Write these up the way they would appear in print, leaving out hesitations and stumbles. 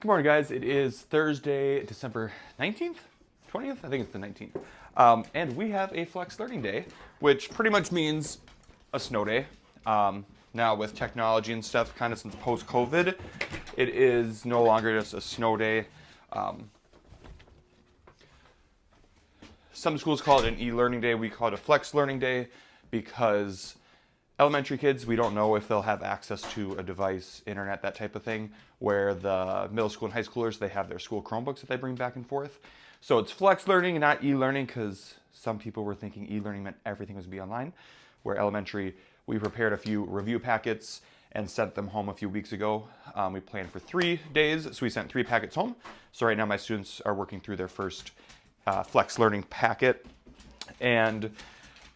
Good morning, guys. It is Thursday, December 19th? 20th? I think it's the 19th. And we have a flex learning day, which pretty much means a snow day. Now with technology and stuff, kind of since post-COVID, it is no longer just a snow day. Some schools call it an e-learning day. We call it a flex learning day because elementary kids, we don't know if they'll have access to a device, internet, that type of thing, where the middle school and high schoolers, they have their school Chromebooks that they bring back and forth. So it's flex learning and not e-learning because some people were thinking e-learning meant everything was to be online, where elementary, we prepared a few review packets and sent them home a few weeks ago. We planned for 3 days, so we sent 3 packets home. So right now my students are working through their first flex learning packet. And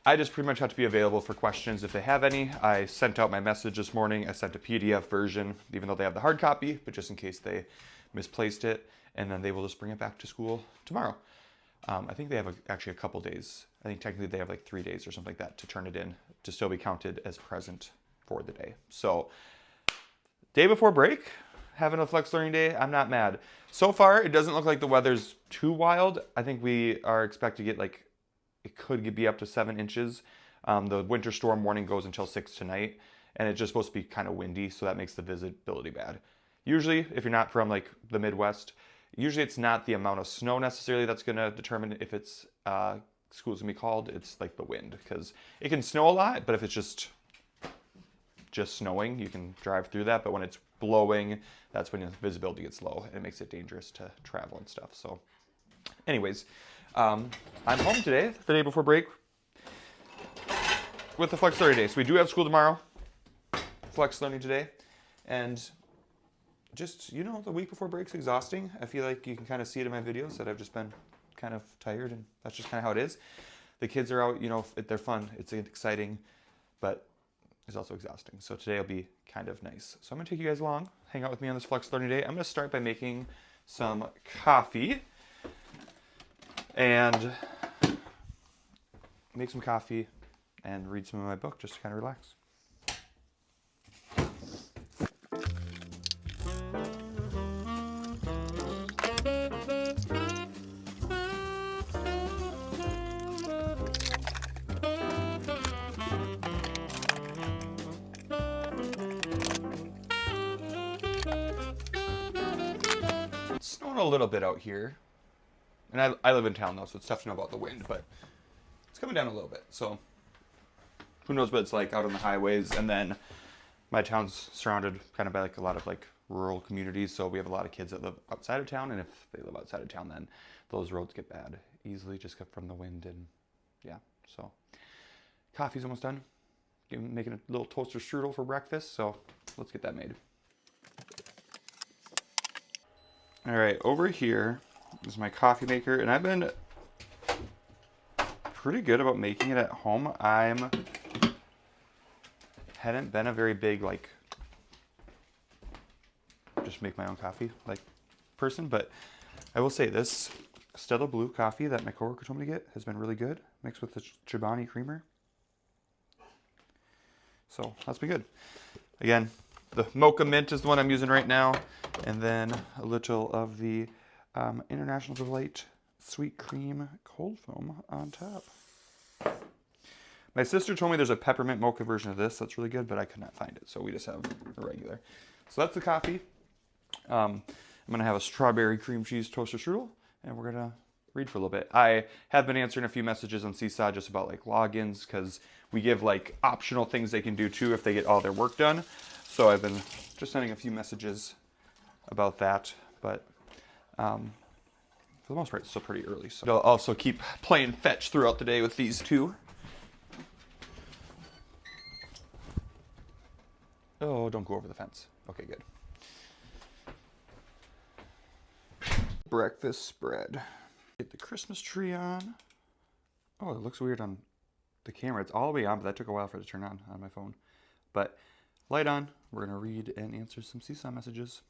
I just pretty much have to be available for questions if they have any. I sent out my message this morning. I sent a PDF version, even though they have the hard copy, but just in case they misplaced it. And then they will just bring it back to school tomorrow. I think they have actually a couple days. I think technically they have like 3 days or something like that to turn it in to still be counted as present for the day. So day before break, having a flex learning day, I'm not mad. So far, it doesn't look like the weather's too wild. I think we are expected to get like, it could be up to 7 inches. The winter storm warning goes until 6 tonight, and it's just supposed to be kind of windy, so that makes the visibility bad. Usually, if you're not from like the Midwest, usually it's not the amount of snow necessarily that's going to determine if it's school's going to be called. It's like the wind, because it can snow a lot, but if it's just snowing, you can drive through that. But when it's blowing, that's when the visibility gets low, and it makes it dangerous to travel and stuff. So anyways, I'm home today, the day before break, with the flex learning day. So we do have school tomorrow, flex learning today, and just, you know, the week before break's exhausting. I feel like you can kind of see it in my videos that I've just been kind of tired, and that's just kind of how it is. The kids are out, you know, they're fun, it's exciting, but it's also exhausting. So today will be kind of nice. So I'm gonna take you guys along, hang out with me on this flex learning day. I'm gonna start by making some coffee. And make some coffee and read some of my book just to kind of relax. It's snowing a little bit out here. And I live in town though, so it's tough to know about the wind, but it's coming down a little bit. So who knows what it's like out on the highways. And then my town's surrounded kind of by like a lot of like rural communities. So we have a lot of kids that live outside of town. And if they live outside of town, then those roads get bad easily just from the wind. And yeah, so coffee's almost done. Making a little toaster strudel for breakfast. So let's get that made. All right, over here is my coffee maker, and I've been pretty good about making it at home. Hadn't been a very big like just make my own coffee like person, but I will say this Stella Blue coffee that my coworker told me to get has been really good, mixed with the Chobani creamer. So that's been good. Again, the Mocha Mint is the one I'm using right now, and then a little of the International Delight Sweet Cream Cold Foam on top. My sister told me there's a peppermint mocha version of this that's really good, but I could not find it, so we just have a regular. So that's the coffee. I'm going to have a strawberry cream cheese toaster strudel, and we're going to read for a little bit. I have been answering a few messages on Seesaw just about like logins, because we give like optional things they can do too if they get all their work done. So I've been just sending a few messages about that, but for the most part, it's still pretty early. So I'll also keep playing fetch throughout the day with these two. Oh, don't go over the fence. Okay, good. Breakfast spread. Get the Christmas tree on. Oh, it looks weird on the camera. It's all the way on, but that took a while for it to turn on my phone. But light on. We're going to read and answer some Seesaw messages.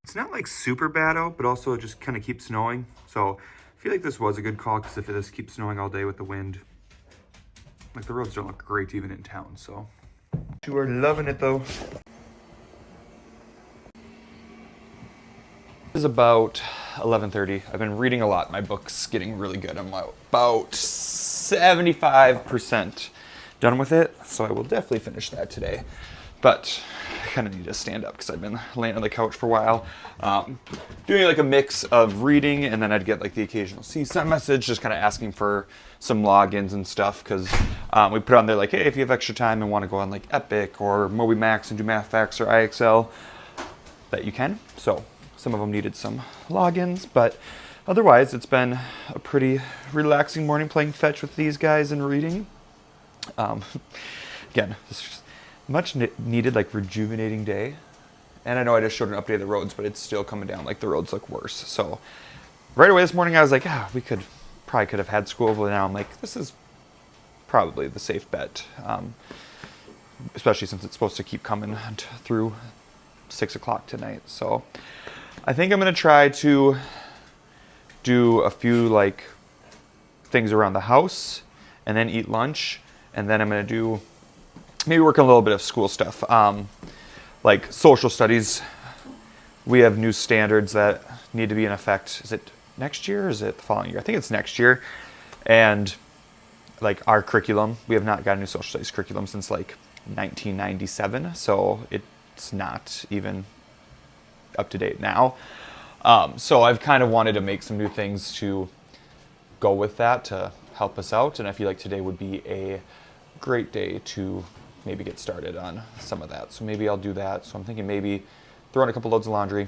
It's not like super bad out, but also it just kind of keeps snowing. So I feel like this was a good call, because if this keeps snowing all day with the wind, like the roads don't look great even in town. So you are loving it though. It is about 11:30. I've been reading a lot. My book's getting really good. I'm about 75% done with it, so I will definitely finish that today. But I kind of need to stand up because I've been laying on the couch for a while. Doing like a mix of reading, and then I'd get like the occasional CSUN message just kind of asking for some logins and stuff, because we put on there like, hey, if you have extra time and want to go on like Epic or MobiMax and do MathFax or IXL, that you can. So some of them needed some logins, but otherwise it's been a pretty relaxing morning playing fetch with these guys and reading. Again, this is much needed, like rejuvenating day. And I know I just showed an update of the roads, but it's still coming down, like the roads look worse. So right away this morning I was like, we probably could have had school, but now I'm like, this is probably the safe bet. Especially since it's supposed to keep coming through 6 o'clock tonight. So I think I'm gonna try to do a few like things around the house and then eat lunch. And then I'm gonna do maybe work on a little bit of school stuff. Like social studies, we have new standards that need to be in effect. Is it next year or is it the following year? I think it's next year. And like our curriculum, we have not got a new social studies curriculum since like 1997. So it's not even up to date now. So I've kind of wanted to make some new things to go with that to help us out. And I feel like today would be a great day to maybe get started on some of that. So maybe I'll do that. So I'm thinking maybe throw in a couple loads of laundry.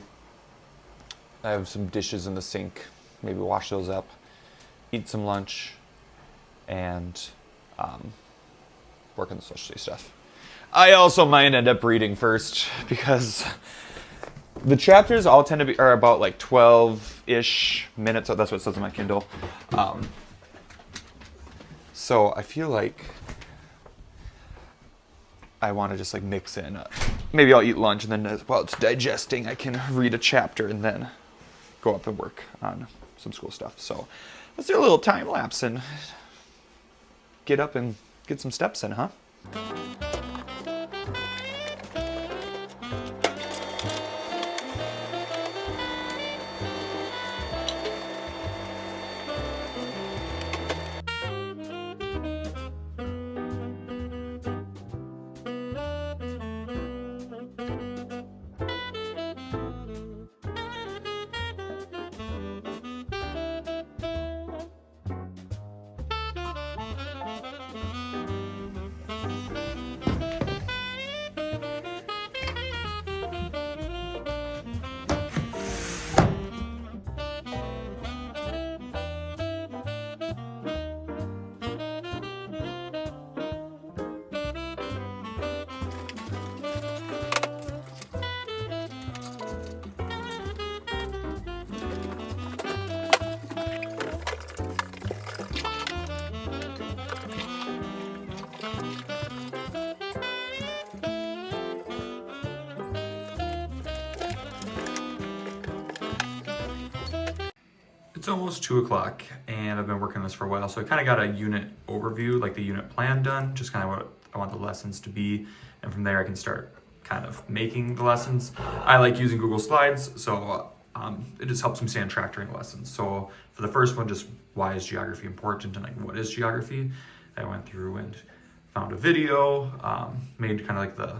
I have some dishes in the sink. Maybe wash those up, eat some lunch, and work on the social studies stuff. I also might end up reading first, because the chapters all tend to be are about like 12-ish minutes. So that's what it says on my Kindle. So I feel like I want to just like mix in. Maybe I'll eat lunch, and then while it's digesting, I can read a chapter and then go up and work on some school stuff. So let's do a little time lapse and get up and get some steps in, huh? It's almost 2 o'clock, and I've been working on this for a while, so I kind of got a unit overview, like the unit plan done, just kind of what I want the lessons to be, and from there I can start kind of making the lessons. I like using Google Slides, so it just helps me stay on track during lessons. So for the first one, just why is geography important, and like what is geography? I went through and found a video, made kind of like the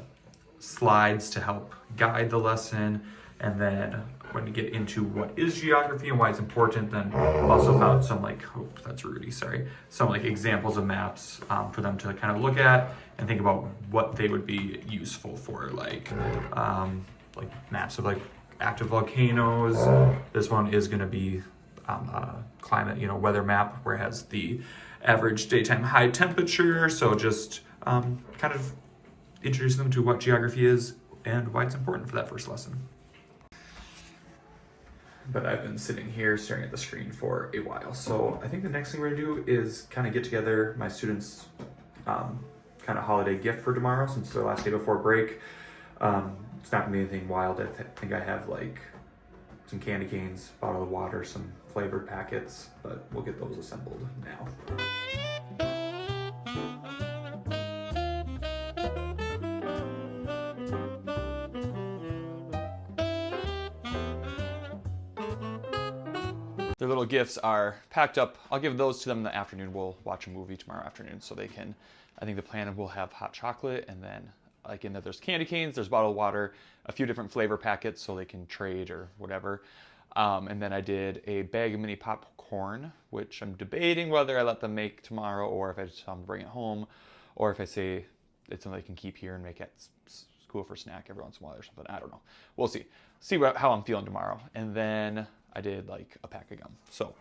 slides to help guide the lesson, and then when you get into what is geography and why it's important, then also found some like, oh, that's Rudy, sorry, some like examples of maps for them to kind of look at and think about what they would be useful for, like maps of like active volcanoes. This one is going to be a climate, weather map where it has the average daytime high temperature. So just kind of introduce them to what geography is and why it's important for that first lesson. But I've been sitting here staring at the screen for a while. So I think the next thing we're gonna do is kind of get together my students' kind of holiday gift for tomorrow, since it's their last day before break. It's not gonna be anything wild. I think I have like some candy canes, bottle of water, some flavored packets, but we'll get those assembled now. Their little gifts are packed up. I'll give those to them in the afternoon. We'll watch a movie tomorrow afternoon so they can, I think the plan will have hot chocolate, and then like in there there's candy canes, there's bottled water, a few different flavor packets so they can trade or whatever. And then I did a bag of mini popcorn, which I'm debating whether I let them make tomorrow or if I just tell them to bring it home, or if I say it's something they can keep here and make at school for snack every once in a while or something. I don't know. We'll see. See how I'm feeling tomorrow. And then I did like a pack of gum. So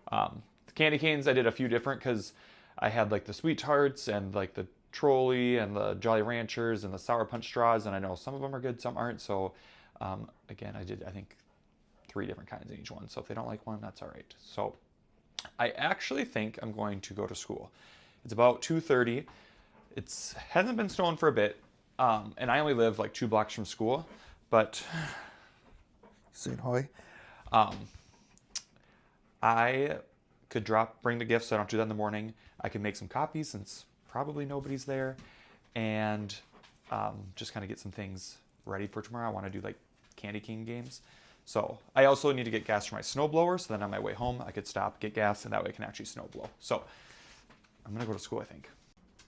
the candy canes, I did a few different because I had like the Sweet Tarts and like the Trolley and the Jolly Ranchers and the Sour Punch straws, and I know some of them are good, some aren't. So again, I did, I think, 3 different kinds in each one. So if they don't like one, that's all right. So I actually think I'm going to go to school. It's about 2:30. It hasn't been snowing for a bit, and I only live like 2 blocks from school, but saying hi. I could bring the gifts so I don't do that in the morning. I could make some copies since probably nobody's there, and just kind of get some things ready for tomorrow. I want to do like candy cane games. So I also need to get gas for my snowblower, so then on my way home I could stop, get gas, and that way I can actually snow blow. So I'm gonna go to school, I think.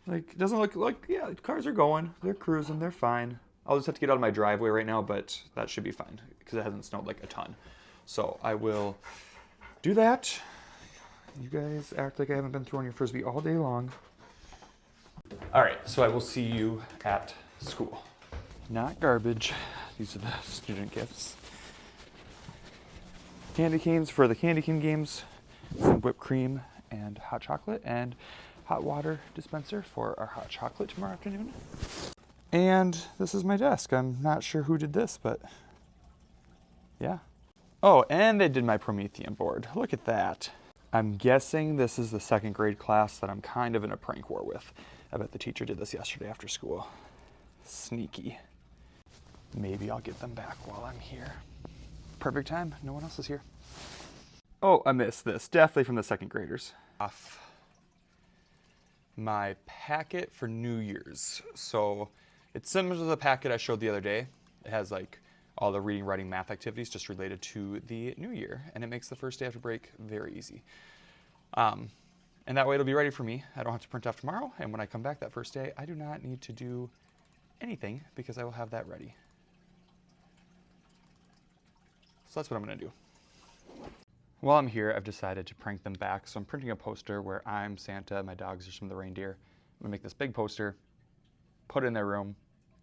Like, it doesn't look like, yeah, cars are going, they're cruising, they're fine. I'll just have to get out of my driveway right now, but that should be fine because it hasn't snowed like a ton. So I will do that. You guys act like I haven't been throwing your Frisbee all day long. All right, so I will see you at school. Not garbage. These are the student gifts. Candy canes for the candy cane games, some whipped cream and hot chocolate, and hot water dispenser for our hot chocolate tomorrow afternoon. And this is my desk. I'm not sure who did this, but yeah. Oh, and they did my Promethean board. Look at that. I'm guessing this is the 2nd grade class that I'm kind of in a prank war with. I bet the teacher did this yesterday after school. Sneaky. Maybe I'll get them back while I'm here. Perfect time, no one else is here. Oh, I missed this. Definitely from the 2nd graders. Off my packet for New Year's. So it's similar to the packet I showed the other day. It has like all the reading, writing, math activities just related to the new year, and it makes the first day after break very easy. And that way it'll be ready for me. I don't have to print off tomorrow, and when I come back that first day, I do not need to do anything because I will have that ready. So that's what I'm gonna do. While I'm here, I've decided to prank them back, so I'm printing a poster where I'm Santa, my dogs are some of the reindeer. I'm gonna make this big poster, put it in their room,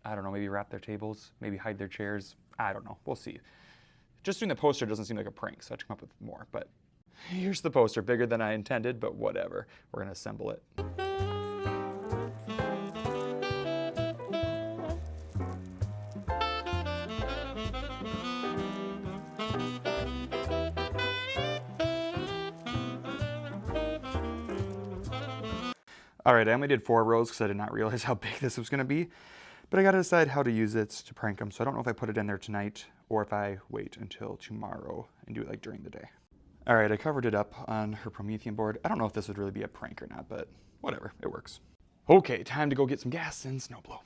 I don't know, maybe wrap their tables, maybe hide their chairs, I don't know, we'll see. Just doing the poster doesn't seem like a prank, so I have to come up with more, but here's the poster, bigger than I intended, but whatever. We're gonna assemble it. All right, I only did 4 rows because I did not realize how big this was gonna be, but I gotta decide how to use it to prank them, so I don't know if I put it in there tonight or if I wait until tomorrow and do it like during the day. All right, I covered it up on her Promethean board. I don't know if this would really be a prank or not, but whatever, it works. Okay, time to go get some gas and snowblow.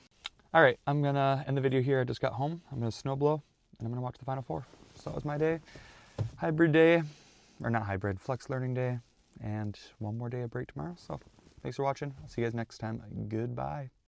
All right, I'm gonna end the video here. I just got home. I'm gonna snowblow and I'm gonna watch the Final Four. So that was my day. Hybrid day, or not hybrid, flex learning day, and one more day of break tomorrow. So thanks for watching. I'll see you guys next time. Goodbye.